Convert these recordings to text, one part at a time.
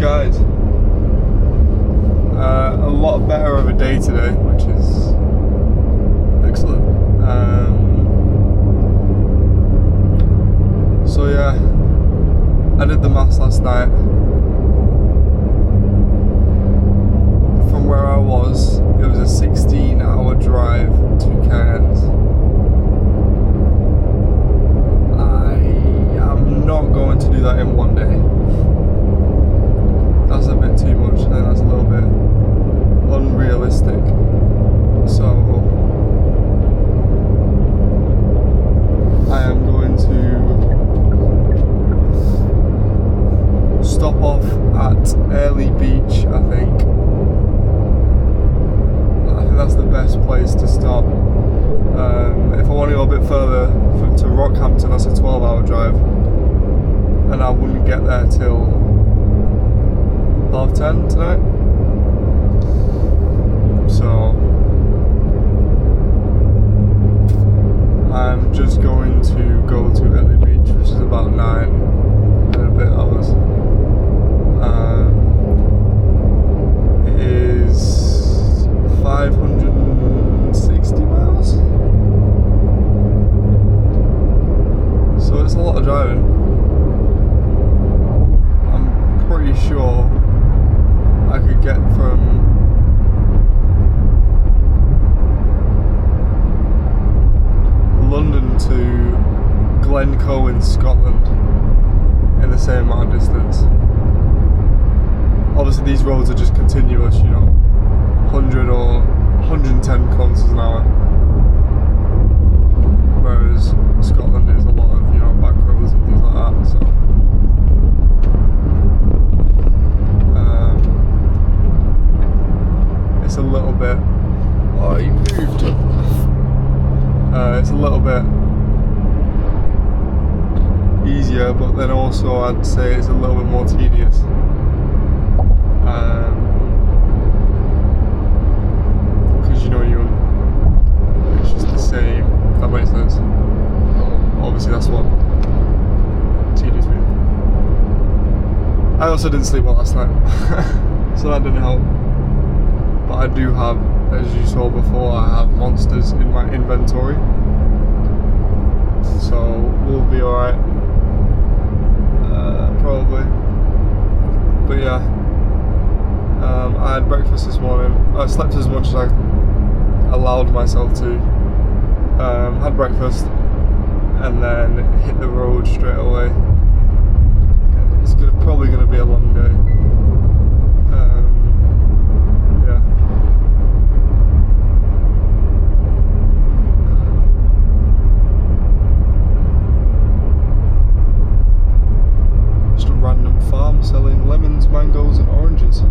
skies. A lot better of a day today, which is excellent. So yeah, I did the maths last night. From where I was, it was a 16-hour drive to Cairns. I am not going to do that in one day. That's a bit too much. I think that's a little bit unrealistic. So I am going to stop off at Early Beach, I think. That's the best place to stop. If I want to go a bit further to Rockhampton, that's a 12-hour drive, and I wouldn't get there till 10:30 tonight. So I'm just going to go to Early Beach, which is about 9 and a bit hours. It is 560 miles, so it's a lot of driving. I'm pretty sure I could get from London to Glencoe in Scotland in the same amount of distance. Obviously these roads are just continuous, 100 or 110 kilometers an hour, whereas Scotland is a lot of back roads and things like that. So it's a little bit. Oh, you moved. It's a little bit easier, but then also I'd say it's a little bit more tedious. It's just the same, if that makes sense. Obviously that's what tedious means. I also didn't sleep well last night, so that didn't help. But I do have, as you saw before, I have monsters in my inventory, so we'll be alright, probably. But yeah, I had breakfast this morning. I slept as much as I allowed myself to. Had breakfast and then hit the road straight away. It's probably going to be a long day. Just a random farm selling lemons, mangoes and oranges.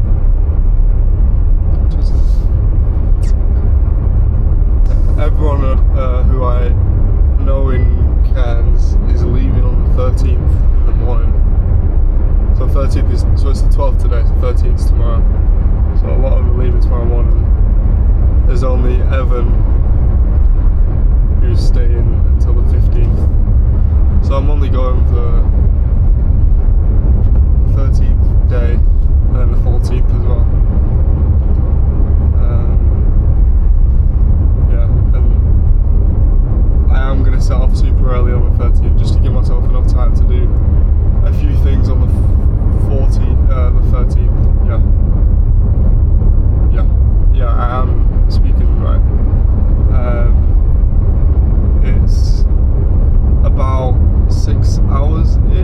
Everyone who I know in Cairns is leaving on the 13th in the morning. So 13th is, so it's the 12th today, so 13th is tomorrow. So a lot of them are leaving tomorrow morning. There's only Evan who's staying until the 15th. So I'm only going for the 13th day and then the 14th as well. I'm going to set off super early on the 13th just to give myself enough time to do a few things on the 13th. Yeah, I am speaking right. It's about 6 hours-ish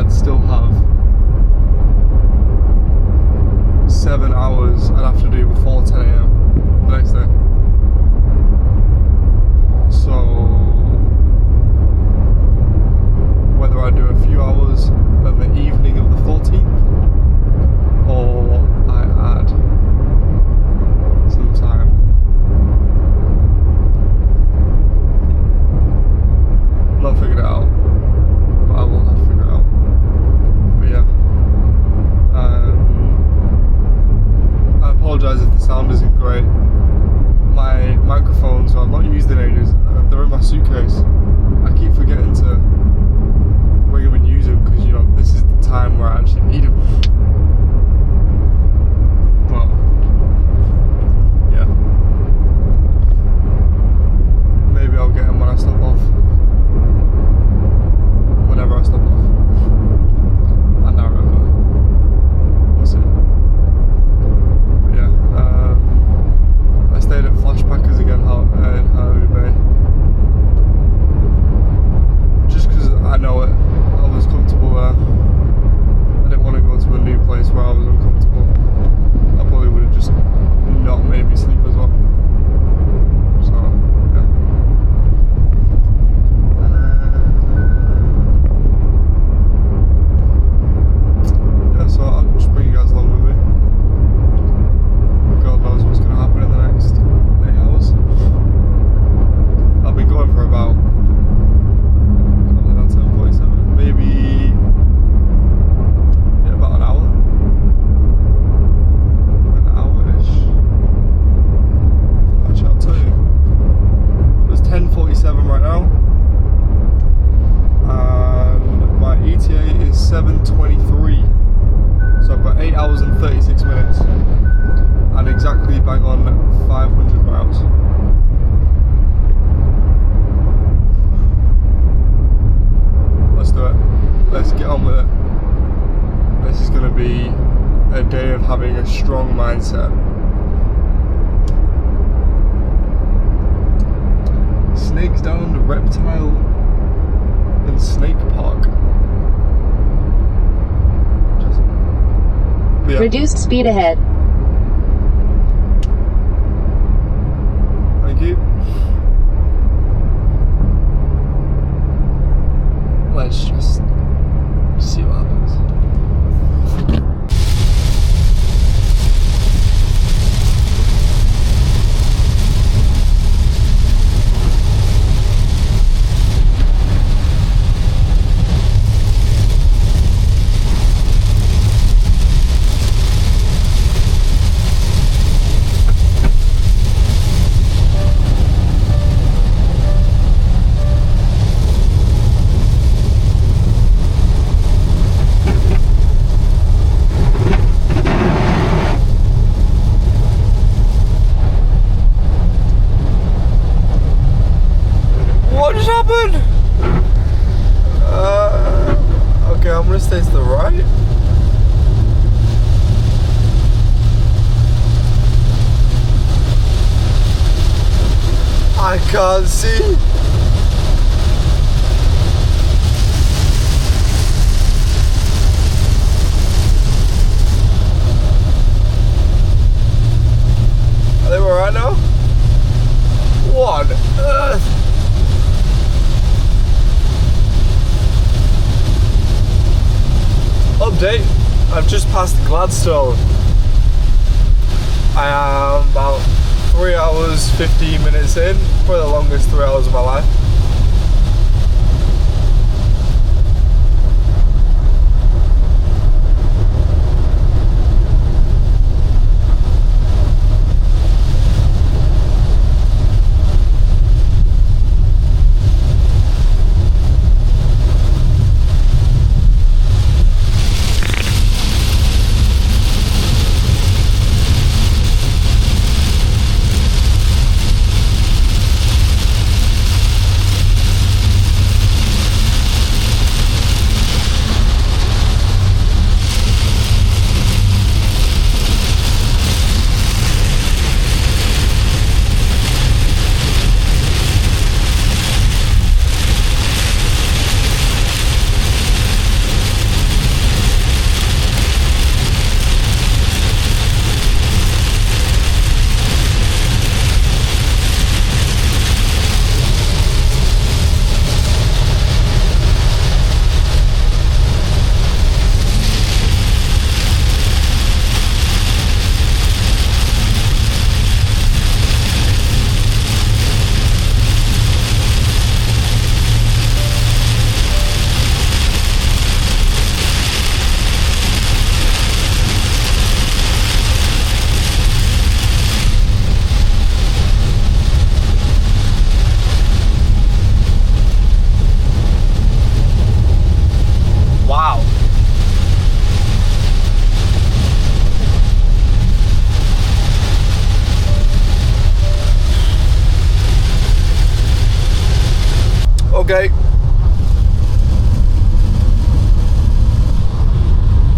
I'd still have 7 hours I'd have to do before 10 a.m. the next day. So whether I do a few hours at the evening of the 14th or I add some time, I'm not figured it out, but I will have to figure it out. But yeah, I apologise if the sound isn't great. My microphones, I've not used in ages, they're in my suitcase. I keep forgetting to bring them and use them because, you know, this is the time where I actually need them. But yeah, maybe I'll get them when I stop off. Whenever I stop off. I now remember. We'll see. But yeah, I stayed at Flashpackers again in Harvey Bay. Just because I know it. I was comfortable there. I didn't want to go to a new place where I was uncomfortable. I probably would have just not made me sleep as well. So, yeah. So I'll just bring you guys along with me. God knows what's going to happen in the next 8 hours. I'll be going for about 10:47, maybe about an hour. An hour-ish. Actually, I'll tell you. It's 10:47 right now. And my ETA is 7:23. So I've got 8 hours and 36 minutes and exactly bang on 500 miles. Let's do it. Let's get on with it. This is going to be a day of having a strong mindset. Snakes down the reptile and snake park. Yeah. Reduced speed ahead. Thank you. Let's just see what happens. What just happened? Okay, I'm gonna stay to the right. I can't see. Are they alright now? What on earth? Update, I've just passed Gladstone. I am about 3 hours 15 minutes in, probably the longest 3 hours of my life.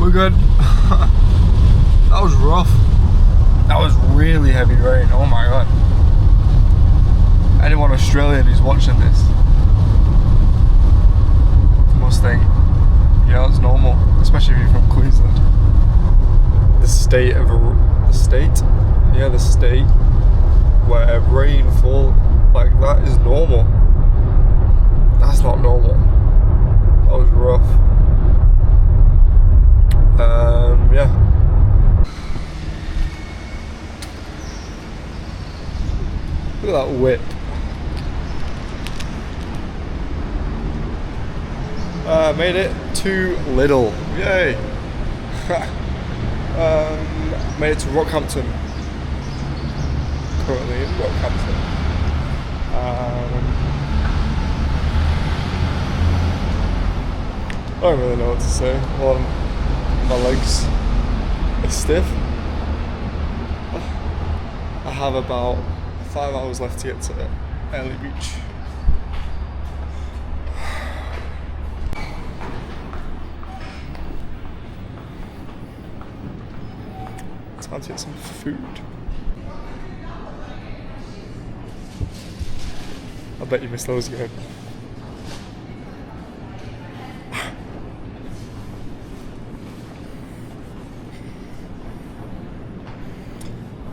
we're good. That was rough. That was really heavy rain. Oh my god. Anyone Australian who's watching this must think, yeah, that's normal, especially if you're from Queensland. The state where rainfall like that is normal. That's not normal. That was rough. Yeah. Look at that whip. Made it to Lidl. Yay! Made it to Rockhampton. Currently in Rockhampton. I don't really know what to say. Well, my legs are stiff. I have about 5 hours left to get to Early Beach. Time to get some food. I bet you missed those again.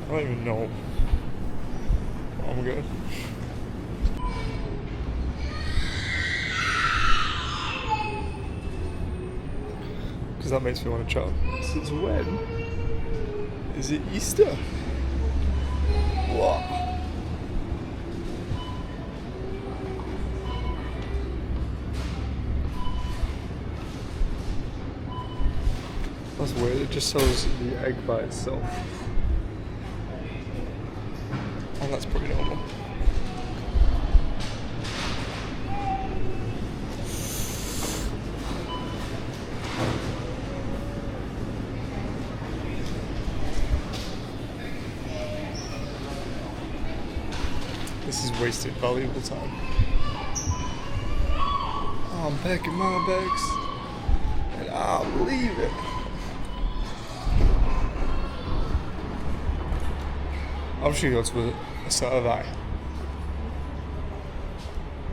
I don't even know. I'm good. Because that makes me want to chat. Since when? Is it Easter? What? That's weird, it just sells the egg by itself. And that's pretty normal. This is wasted valuable time. Oh, I'm packing my bags and I'll leave it. I'm just gonna go to a servo.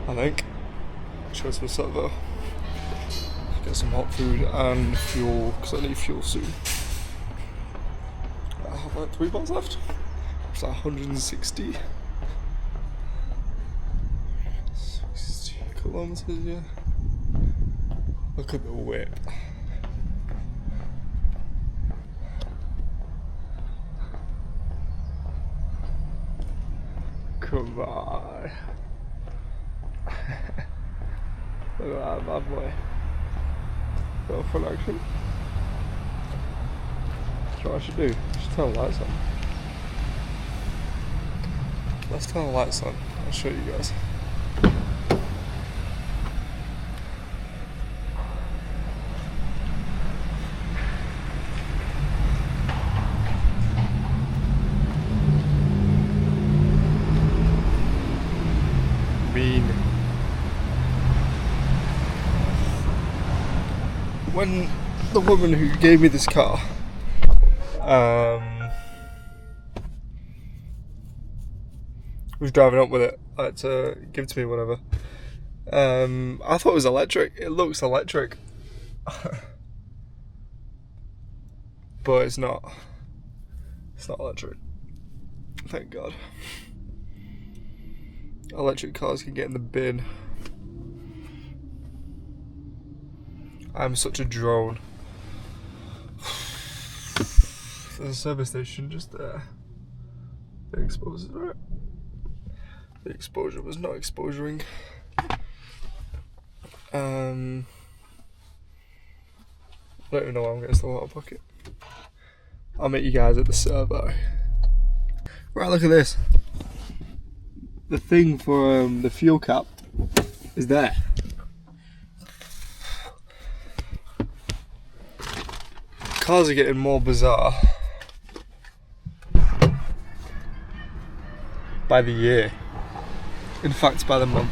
I think. Just go to a servo. Get some hot food and fuel, because I need fuel soon. I have like 3 bars left. It's like 160. 60 kilometers, yeah. Look at the whip. Come on. Look at that bad boy. Little front action. That's what I should do. I should turn the lights on. Let's turn the lights on. I'll show you guys. When the woman who gave me this car was driving up with it, like to give to me, whatever, I thought it was electric. It looks electric. But it's not. It's not electric. Thank God. Electric cars can get in the bin. I'm such a drone. There's a service station just there. The exposure, right? The exposure was not exposuring. I don't even know why I'm getting the water bucket. I'll meet you guys at the servo. Right, look at this. The thing for the fuel cap is there. Cars are getting more bizarre by the year. In fact, by the month.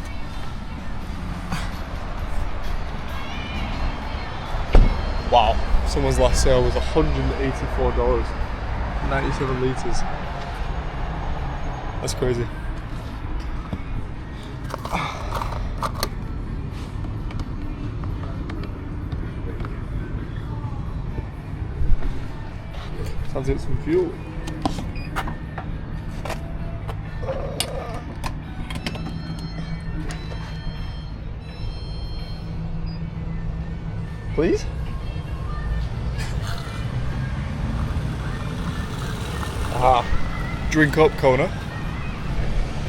Wow, someone's last sale was $184, 97 litres. That's crazy. Time to get some fuel. Please? Aha. Drink up, Kona.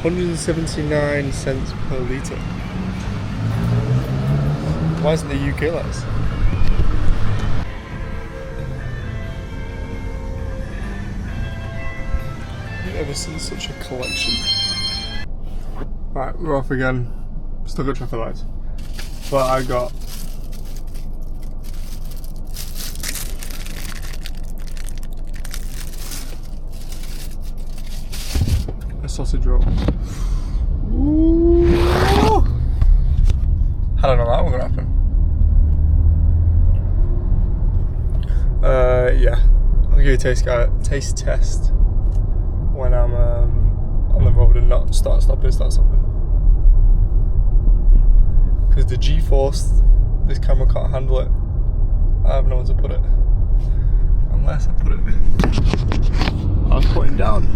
179 cents per litre. Why isn't the UK less? Have you ever seen such a collection? Right, we're off again. Still got traffic lights. But I got a sausage roll. Ooh. I don't know that was gonna happen. Yeah. I'll give you a taste test when I'm on the road and not start stopping. Because the G-force, this camera can't handle it. I have nowhere to put it. Unless I put it I was putting down.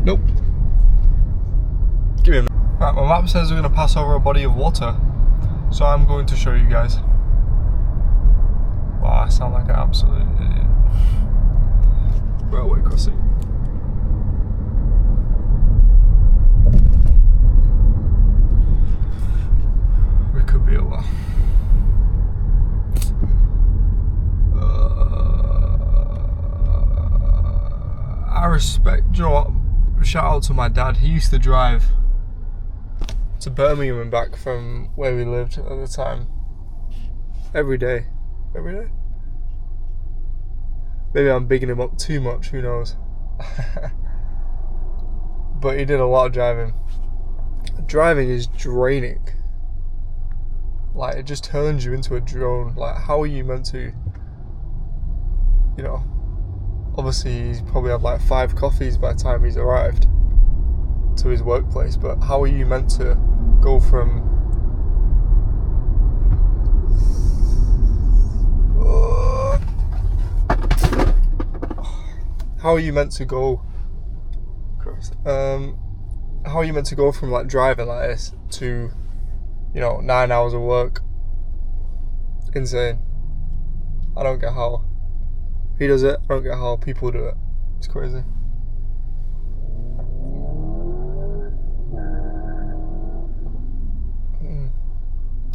Nope. Give me a minute. Right, my map says we're going to pass over a body of water. So I'm going to show you guys. Wow, I sound like an absolute idiot. Railway crossing. We could be a while. I respect, you know what? Shout out to my dad. He used to drive to Birmingham and back from where we lived at the time. Every day. Maybe I'm bigging him up too much, who knows. But he did a lot of driving. Driving is draining. Like, it just turns you into a drone. Like, how are you meant to, you know, obviously he's probably had like 5 coffees by the time he's arrived to his workplace, but how are you meant to go from how are you meant to go from like driving like this to, you know, 9 hours of work? Insane. I don't get how he does it. I don't get how people do it. It's crazy.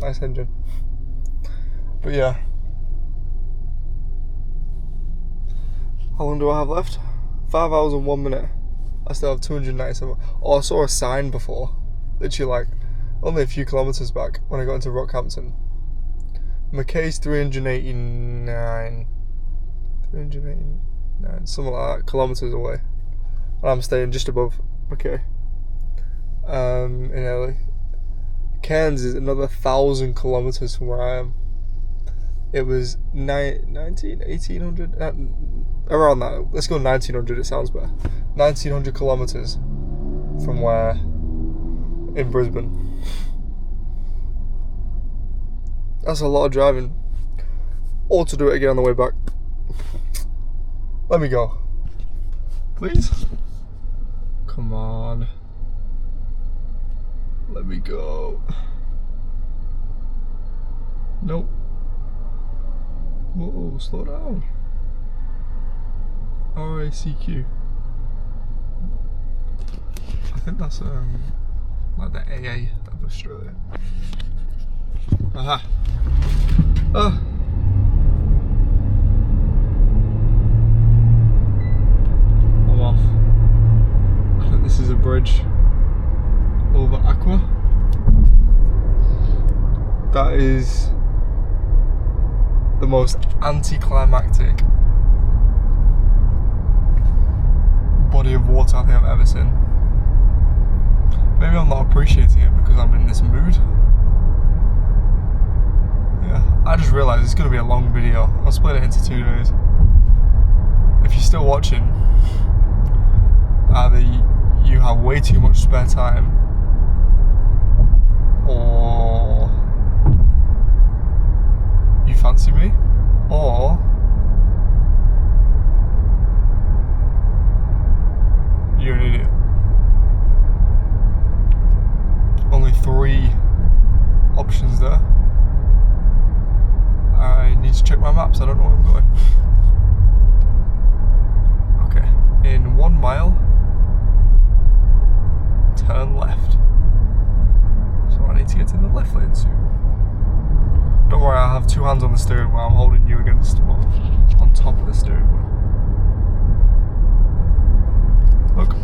Nice engine. But yeah. How long do I have left? 5 hours and 1 minute. I still have 297. Oh, I saw a sign before. Literally like only a few kilometres back when I got into Rockhampton. McKay's 389, something like that, kilometres away. And I'm staying just above McKay. In LA. Cairns is another 1,000 kilometres from where I am. It was 1800, around that. Let's go 1900, it sounds better. 1900 kilometres from where in Brisbane. That's a lot of driving. Or to do it again on the way back. Let me go. Please? Come on. Let me go. Nope. Whoa, slow down. RACQ. I think that's like the AA of Australia. Aha. Oh. I'm off. I think this is a bridge over Aqua. That is the most anticlimactic body of water I think I've ever seen. Maybe I'm not appreciating it because I'm in this mood. Yeah. just realised it's going to be a long video. I'll split it into 2 days. If you're still watching, either you have way too much spare time, or you fancy me, or you're an idiot. Only 3 options there. I need to check my maps, I don't know where I'm going. Okay, in 1 mile, turn left. So I need to get in the left lane soon. Don't worry, I have 2 hands on the steering wheel. I'm holding you against, well, on top of the steering wheel. Look.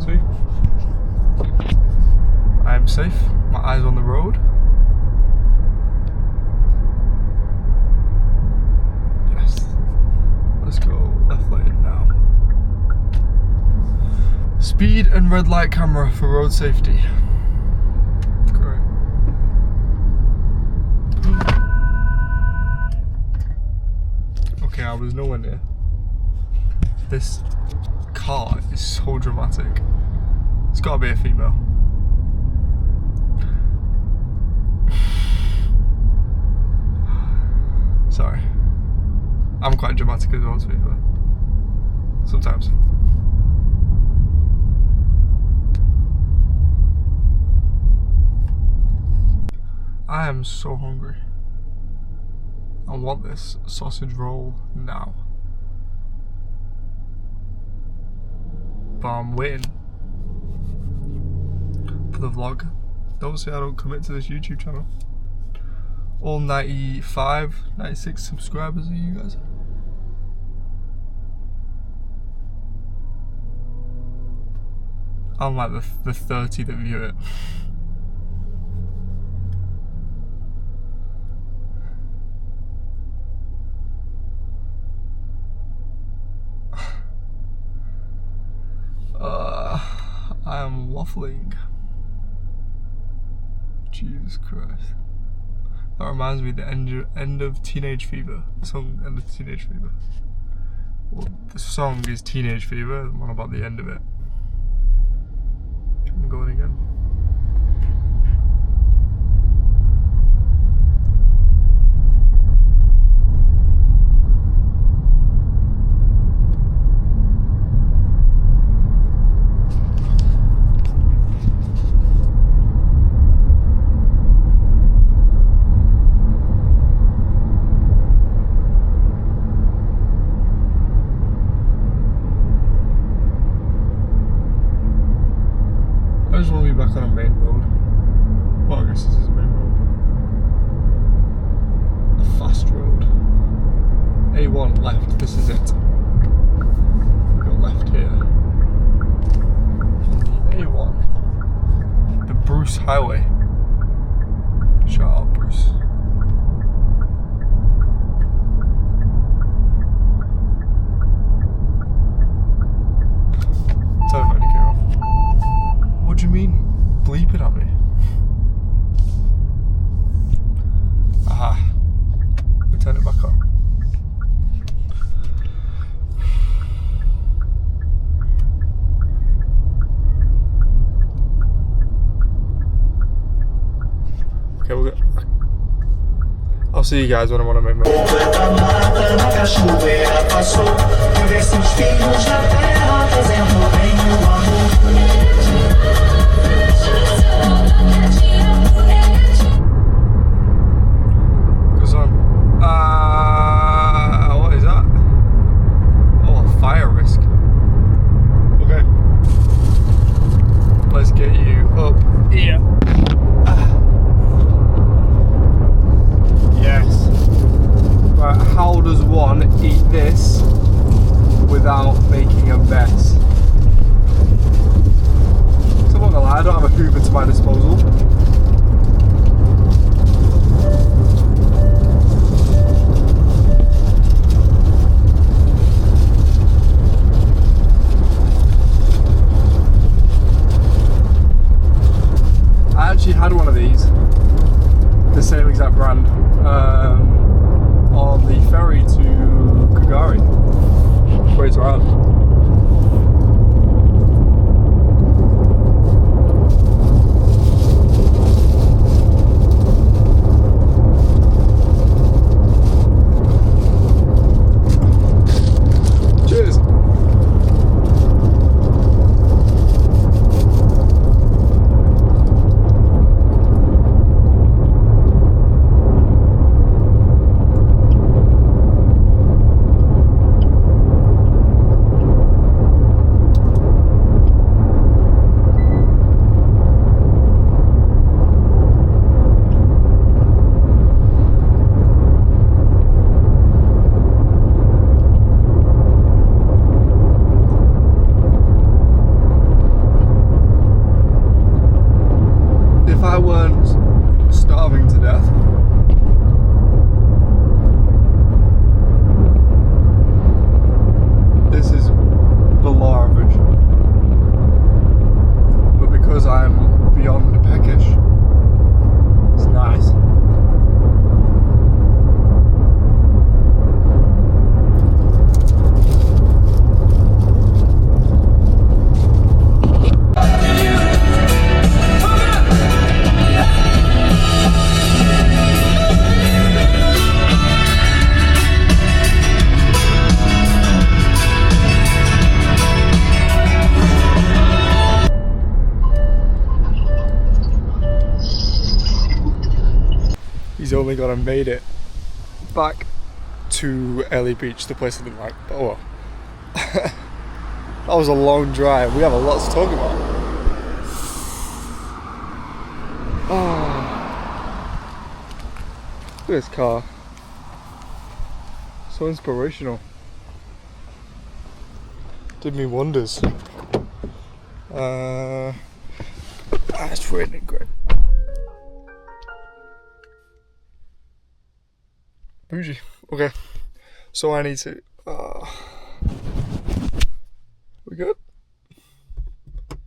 See? I am safe. My eyes on the road. Yes. Let's go left lane now. Speed and red light camera for road safety. Great. Okay, I was nowhere near. This car is so dramatic. It's gotta be a female. Sorry. I'm quite dramatic as well, to be fair. Sometimes. I am so hungry. I want this sausage roll now. But I'm waiting for the vlog. Don't say I don't commit to this YouTube channel. All 95, 96 subscribers are you guys. I'm like the 30 that view it. I am waffling. Jesus Christ. That reminds me of the end of Teenage Fever. The song End of Teenage Fever. Well, the song is Teenage Fever, the one about the end of it. I'm going again. I just want to be back on a main road. Well, I guess this is a main road. A fast road. A1 left, this is it. We've got left here. On the A1. The Bruce Highway. Shout out Bruce. What do you mean, bleeping at me? Aha. We turn it back on. Okay, we'll go. I'll see you guys when I'm on a main road. What is that? Oh, a fire risk. Okay. Let's get you up here. Yes. Right, how does one eat this without making a mess? same exact brand on the ferry to Kagari. Great around. He's only gone and made it back to Ellie Beach, the place I didn't like. But oh well. That was a long drive. We have a lot to talk about. Oh. Look at this car. So inspirational. Did me wonders. It's raining great. Bougie. Okay. So I need to. We good?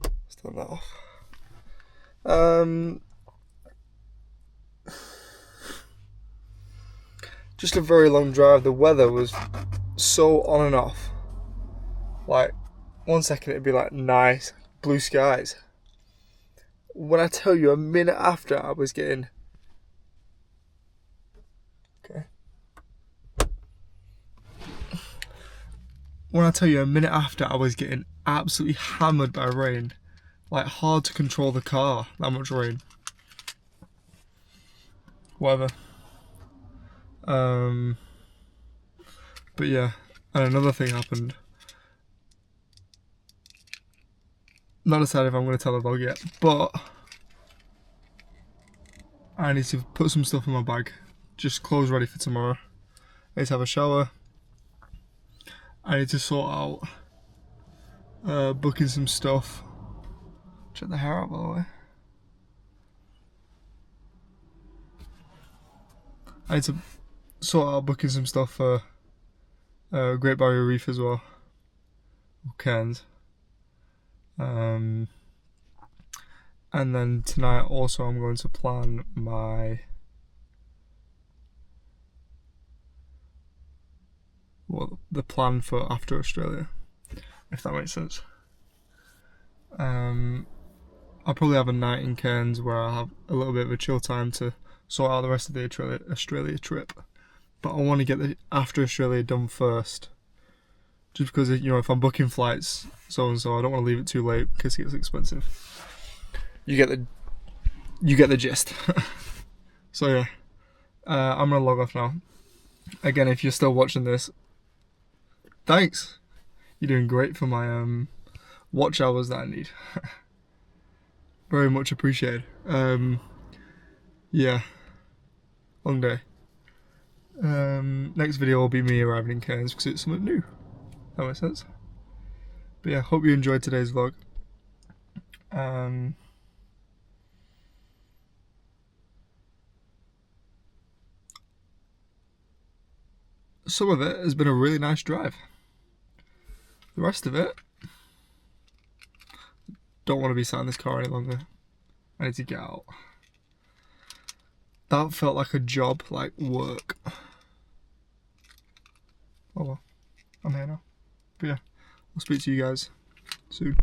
Let's turn that off. Just a very long drive. The weather was so on and off. Like, 1 second it'd be like nice blue skies. When I tell you, a minute after I was getting. Okay. When I tell you, a minute after I was getting absolutely hammered by rain. Like, hard to control the car, that much rain. Whatever. But yeah, and another thing happened. Not decided if I'm going to tell the vlog yet, but I need to put some stuff in my bag. Just clothes ready for tomorrow. I need to have a shower. I need to sort out booking some stuff. Check the hair out, by the way. I need to sort out booking some stuff for Great Barrier Reef as well. Cairns. And then tonight also I'm going to plan the plan for after Australia, if that makes sense. I'll probably have a night in Cairns where I'll have a little bit of a chill time to sort out the rest of the Australia trip. But I want to get the after Australia done first. Just because, you know, if I'm booking flights, so and so, I don't want to leave it too late because it gets expensive. You get the gist. So yeah, I'm gonna log off now. Again, if you're still watching this, thanks. You're doing great for my watch hours that I need. Very much appreciated. Yeah, long day. Next video will be me arriving in Cairns because it's something new. That makes sense. But yeah, hope you enjoyed today's vlog. Some of it has been a really nice drive. The rest of it, don't want to be sat in this car any longer. I need to get out. that felt like a job, like work. Oh well, I'm here now. But yeah, I'll speak to you guys soon.